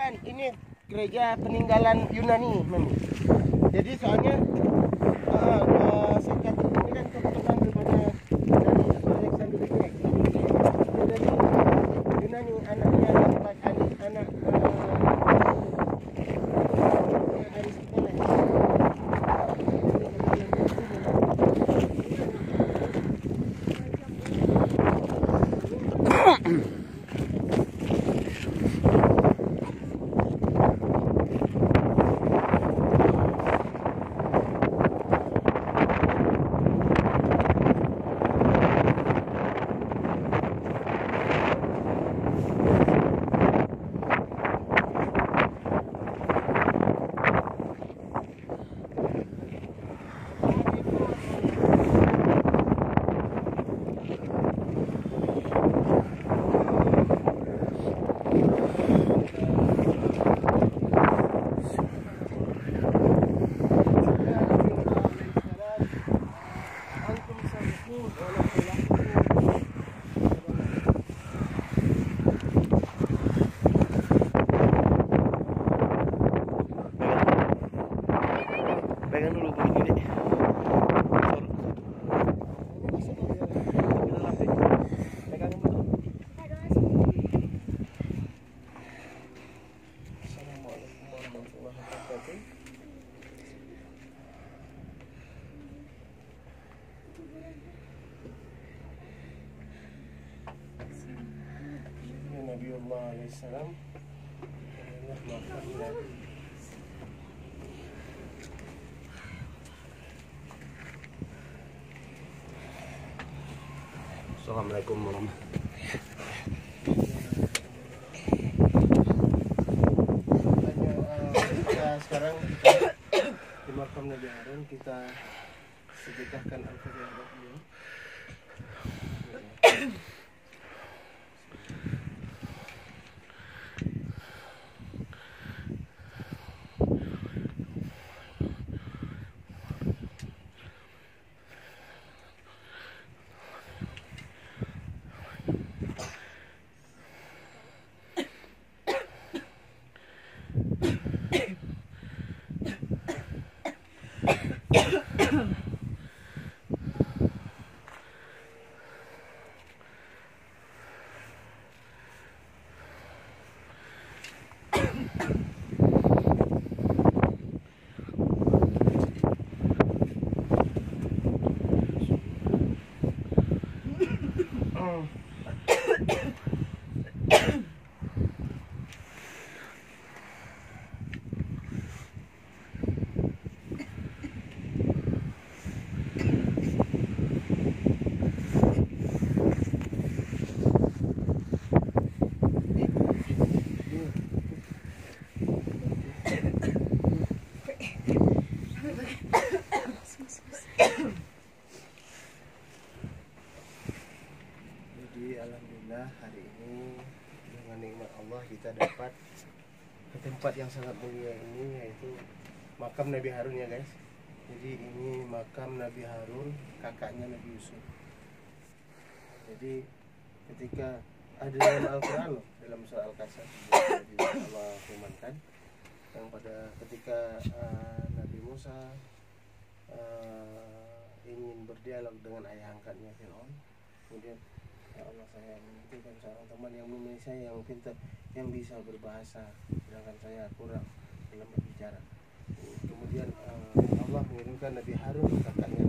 bukan, ini gereja peninggalan Yunani, Mami. Jadi soalnya Saint Catherine ini kan kebetulan daripada dari Alexander the Great. Jadi Yunani anaknya anak dari Stipeles. Pegang dulu begini deh. Pegang dulu. Assalamualaikum warahmatullahi wabarakatuh. Nabiullah alaihissalam. Assalamualaikum warahmatullahi wabarakatuh. Sekarang kita di makam Nabi Harun, kita sedekahkan al-fatihah beliau. Alhamdulillah hari ini dengan nikmat Allah kita dapat ke tempat yang sangat mulia ini, yaitu makam Nabi Harun ya guys. Jadi ini makam Nabi Harun, kakaknya Nabi Yusuf. Jadi ketika ada dalam Al-Quran loh, dalam surah Al-Kasas Allah firmankan yang pada ketika Nabi Musa ingin berdialog dengan ayah angkatnya Fir'aun, kemudian ya Allah, saya membutuhkan seorang teman yang menemani saya, yang pintar, yang bisa berbahasa, sedangkan saya kurang dalam berbicara. Kemudian Allah mengirimkan Nabi Harun, kakaknya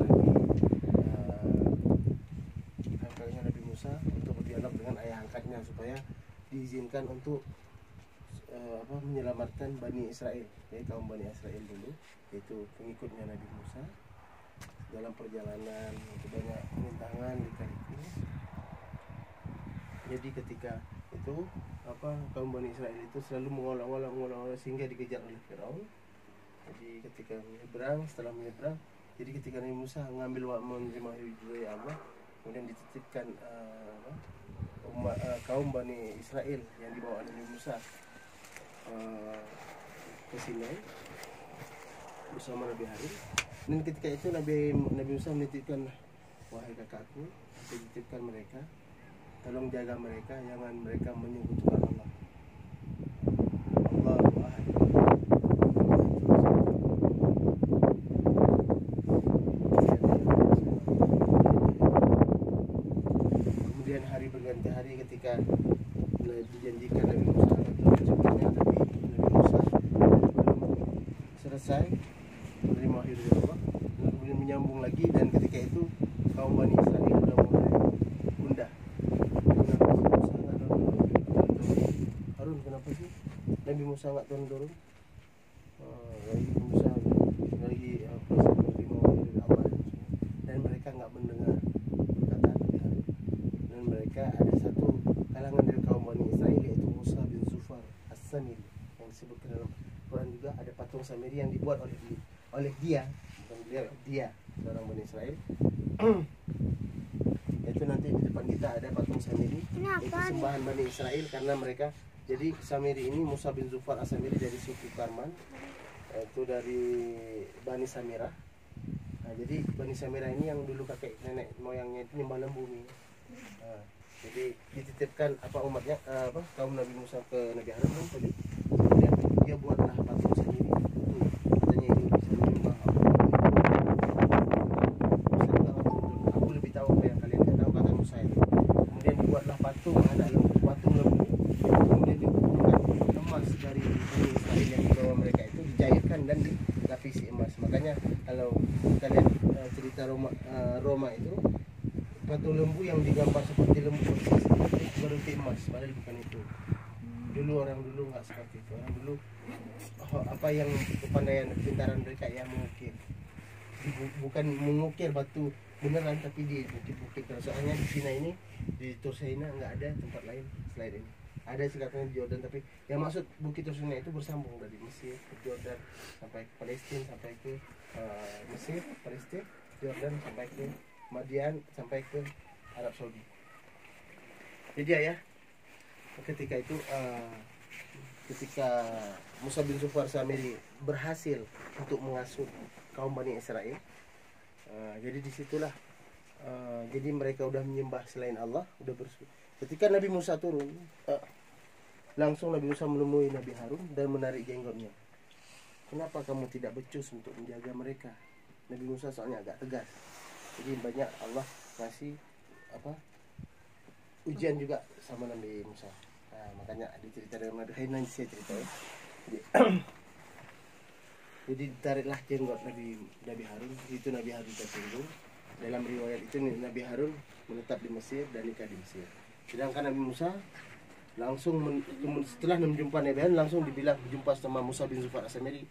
Nabi Musa, untuk berdialog dengan ayah angkatnya supaya diizinkan untuk menyelamatkan Bani Israel, kaum Bani Israel dulu, yaitu pengikutnya Nabi Musa. Dalam perjalanan itu banyak rintangan dikaliku. Jadi ketika itu kaum Bani Israel itu selalu mengolok-olok sehingga dikejar oleh Firaun. Jadi ketika setelah menyeberang, jadi ketika Nabi Musa menerima hidayah Allah, kemudian dititipkan kaum Bani Israel yang dibawa Nabi Musa ke Sinai bersama Nabi Harun. Dan ketika itu Nabi Musa menitipkan, wahai kakakku, saya titipkan mereka, tolong jaga mereka, jangan mereka menyekutukan Allah. Allah sih Nabi Musa nggak turun-turun? Nabi Musa lagi menerima wahyu dari Allah dan mereka nggak mendengar perkataan Nabi Harun. Dan mereka ada satu kalangan dari kaum Bani Israel yaitu Musa bin Zufar As-Samiri yang disebutkan dalam Quran juga ada patung Samiri yang dibuat oleh dia, bukan dia seorang Bani Israel. Itu nanti di depan kita ada patung Samiri, itu sembahan Bani Israel karena mereka. Jadi Samiri ini Musa bin Zufar As-Samiri dari suku Karman, itu dari Bani Samirah. Nah, jadi Bani Samirah ini yang dulu kakek nenek moyangnya itu nyembah lembu nih. Nah, jadi dititipkan umatnya kaum Nabi Musa ke Nabi Harun kan tadi. Kemudian dia buatlah patung Samiri. Tuh, katanya ini bisa menyembah aku lebih tahu apa yang kalian tidak tahu, kata Musa itu. Kemudian dibuatlah patung lembu. Kemudian dikumpulkan emas dari Bani Israel yang dibawa mereka itu dicairkan dan dilapisi emas. Makanya kalau kita lihat cerita Roma itu patung lembu yang digambar seperti lembu persis itu berarti emas, padahal bukan itu. Orang dulu nggak seperti itu. Orang dulu apa yang kepandaian kepintaran mereka yang mengukir, bukan mengukir batu beneran tapi di bukit-bukit. Soalnya di Sina ini, di Tursaina nggak ada tempat lain selain ini. Ada sekatnya di Jordan, tapi yang maksud bukit Tursaina itu bersambung dari Mesir ke Jordan sampai ke Palestina, sampai ke Mesir, Palestina, Jordan, sampai ke Madian, sampai ke Arab Saudi. Jadi ya ketika itu ketika Musa bin Zufar Samiri berhasil untuk mengasuh kaum Bani Israel, jadi disitulah jadi mereka udah menyembah selain Allah, udah ketika Nabi Musa turun, langsung Nabi Musa menemui Nabi Harun dan menarik jenggotnya. Kenapa kamu tidak becus untuk menjaga mereka? Nabi Musa soalnya agak tegas. Jadi banyak Allah ngasih ujian juga sama Nabi Musa. Nah, makanya dicerita dalam nanti saya cerita ya. Jadi tariklah jenggot Nabi Harun. Itu Nabi Harun tersinggung. Dalam riwayat itu Nabi Harun menetap di Mesir dan nikah di Mesir. Sedangkan Nabi Musa langsung setelah menjumpa Nabi Harun langsung dibilang berjumpa sama Musa bin Zufar As-Samiri,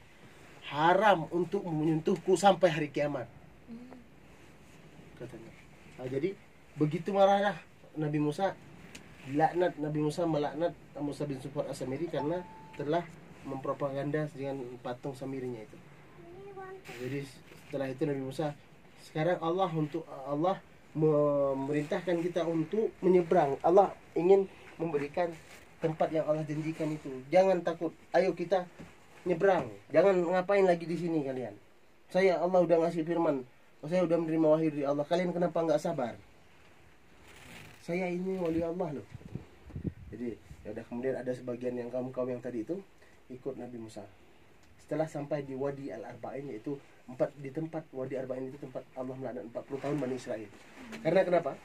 haram untuk menyentuhku sampai hari kiamat, katanya. Nah, jadi begitu marahlah Nabi Musa, Nabi Musa melaknat Musa bin Zufar As-Samiri karena telah mempropaganda dengan patung Samirinya itu. Jadi setelah itu Nabi Musa, sekarang Allah memerintahkan kita untuk menyeberang. Allah ingin memberikan tempat yang Allah janjikan itu. Jangan takut, ayo kita nyebrang. Jangan ngapain lagi di sini kalian. Allah udah ngasih firman, saya udah menerima wahyu dari Allah. Kalian kenapa nggak sabar? Saya ini wali Allah loh. Jadi ya udah, kemudian ada sebagian yang kaum yang tadi itu ikut Nabi Musa. Setelah sampai di Wadi Al-Arba'in, yaitu di tempat Wadi Arba'in itu tempat Allah melaknat 40 tahun Bani Israel. Karena kenapa?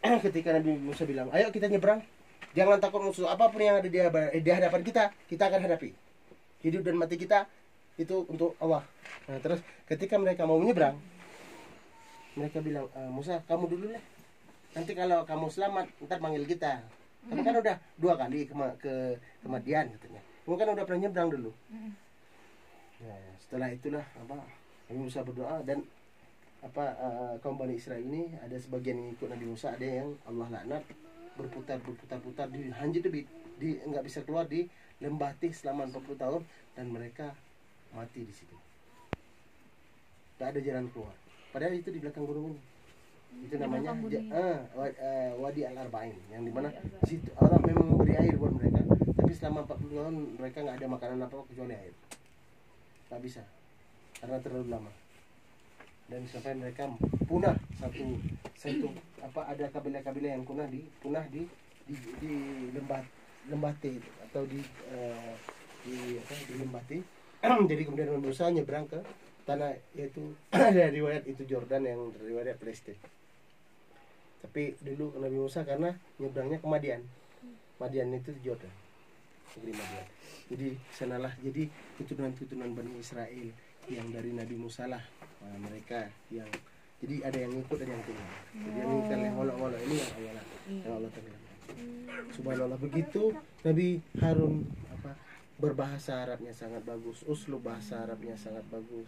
Ketika Nabi Musa bilang, ayo kita nyebrang, jangan takut musuh apapun yang ada di hadapan kita akan hadapi. Hidup dan mati kita itu untuk Allah. Nah, terus ketika mereka mau menyeberang, mereka bilang, Musa kamu dulu lah. Nanti kalau kamu selamat, ntar panggil kita. Kamu kan udah 2 kali ke Madian katanya. Kamu kan udah pernah nyebrang dulu. Ya, setelah itulah Nabi Musa berdoa dan kaum Bani Israel ini ada sebagian yang ikut Nabi Musa, ada yang Allah laknat, berputar dihanjit nggak bisa keluar di lembah Tih selama 40 tahun dan mereka mati di situ. Tak ada jalan keluar. Padahal itu di belakang gunung ini. Itu namanya Wadi Al-Arba'in, yang dimana situ Allah memang memberi air buat mereka, tapi selama 40 tahun mereka nggak ada makanan apa kecuali air. Nggak bisa karena terlalu lama. Dan sampai mereka punah ada kabilah-kabilah yang punah di lembah T atau di lembah T. Jadi kemudian Nabi Musa nyebrang ke tanah, yaitu dari riwayat itu Jordan, yang dari riwayat Palestina. Tapi dulu Nabi Musa karena nyebrangnya ke Madian itu Jordan, negeri Madian. Jadi sanalah jadi keturunan Bani Israel yang dari Nabi Musa lah, mereka yang jadi ada yang ikut dan yang tinggal. Jadi yang ikut yang olok-olok ini yang Allah tenggelam. Subhanallah, begitu Nabi Harun berbahasa Arabnya sangat bagus, uslub bahasa Arabnya sangat bagus,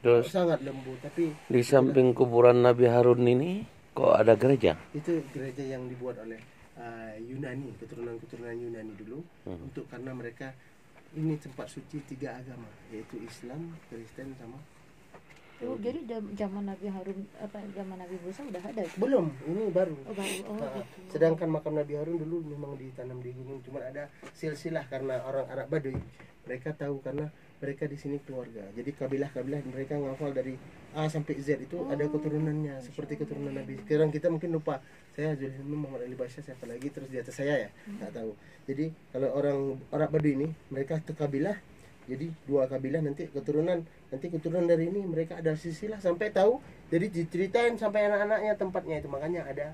Terus sangat lembut. Tapi di samping kuburan Nabi Harun ini kok ada gereja? itu gereja yang dibuat oleh Yunani, keturunan Yunani dulu, untuk karena mereka ini tempat suci 3 agama, yaitu Islam, Kristen sama Oh, jadi zaman Nabi Harun zaman Nabi Musa udah ada? belum, ini baru. Oh, baru. Oh, Nah, gitu. sedangkan makam Nabi Harun dulu memang ditanam di gunung, cuma ada silsilah karena orang Arab Baduy. Mereka tahu karena mereka di sini keluarga. Jadi kabilah-kabilah mereka ngafal dari A sampai Z itu ada keturunannya seperti keturunan Nabi. Sekarang kita mungkin lupa. Saya Zulhilmi Muhammad Ali Basya, siapa lagi terus di atas saya ya, nggak tahu. Jadi kalau orang Arab Baduy ini mereka itu kabilah. Jadi 2 kabilah nanti keturunan dari ini mereka ada silsilah sampai tahu. Jadi diceritain sampai anak-anaknya tempatnya itu, makanya ada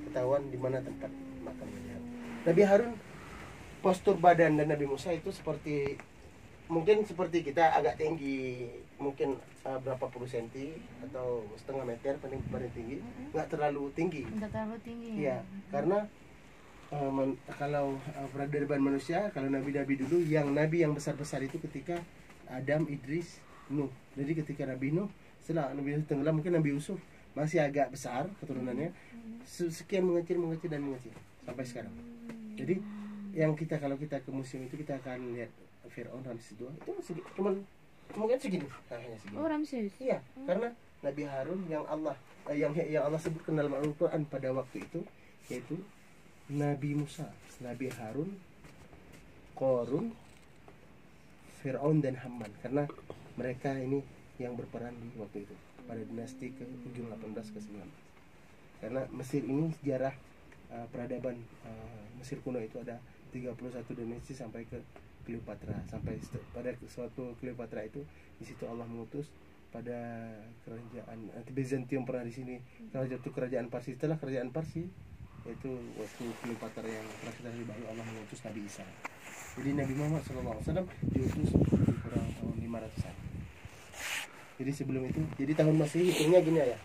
ketahuan di mana tempat makam Nabi Harun. Nabi Harun postur badan dan Nabi Musa itu seperti mungkin seperti kita, agak tinggi, mungkin berapa puluh senti atau setengah meter paling tinggi, nggak terlalu tinggi. Enggak terlalu tinggi. Iya, karena kalau peradaban manusia, kalau nabi-nabi dulu, yang besar-besar itu ketika Adam, Idris, Nuh. Jadi ketika Nabi Nuh, setelah Nabi Nuh tenggelam, mungkin Nabi Yusuf masih agak besar keturunannya, sekian mengecil sampai sekarang. Jadi yang kalau kita ke museum itu kita akan lihat Fir'aun, Ramses II itu masih cuman mungkin segini, hanya segini. Oh, Ramses. Iya, karena Nabi Harun yang Allah sebutkan dalam Al-Quran pada waktu itu, yaitu Nabi Musa, Nabi Harun, Qarun, Fir'aun dan Haman, karena mereka ini yang berperan di waktu itu pada dinasti ke ujung 18 ke 19. Karena Mesir ini sejarah peradaban Mesir kuno itu ada 31 dinasti sampai ke Cleopatra, sampai pada suatu Cleopatra itu di situ Allah mengutus pada kerajaan Bizantium pernah di sini, kerajaan Parsi. Setelah kerajaan Parsi itu waktu Cleopatra yang terakhir dari baru Allah mengutus Nabi Isa. Jadi Nabi Muhammad SAW diutus di kurang tahun 500-an. Jadi sebelum itu, jadi tahun Masehi hitungnya gini ya.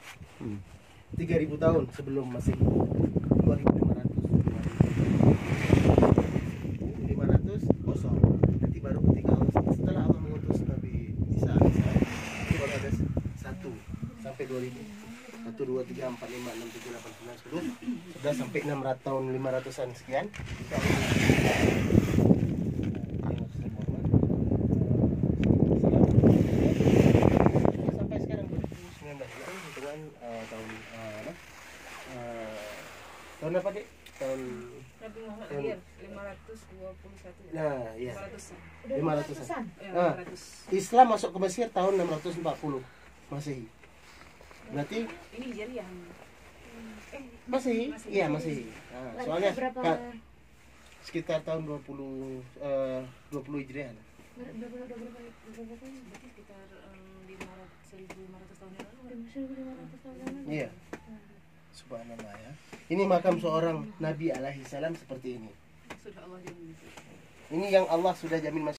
3000 tahun sebelum Masehi. 2500 kosong. Nanti baru ketika setelah Allah mengutus Nabi Isa itu baru ada 1 sampai 2000. 1, 2, 3, 4, 5, 6, 7, 8, 9, 10 sudah sampai 600 tahun 500-an sekian itu sampai sekarang 2019 dengan tahun apa Dik? Tahun Nabi Muhammad lahir 521. Nah, iya. 500-an. 500-an. Ya, 500. Islam masuk ke Mesir tahun 640 Masehi. Berarti Ini Hijriah. Masehi? Iya, Masehi. Nah, soalnya berapa sekitar tahun 20 Hijriah. Berarti sekitar 1.500 tahun yang lalu. 1.500 tahun lalu. Iya. Subhanallah ya. Ini makam seorang Nabi alaihi salam seperti ini. Sudah Allah jamin. Ini yang Allah sudah jamin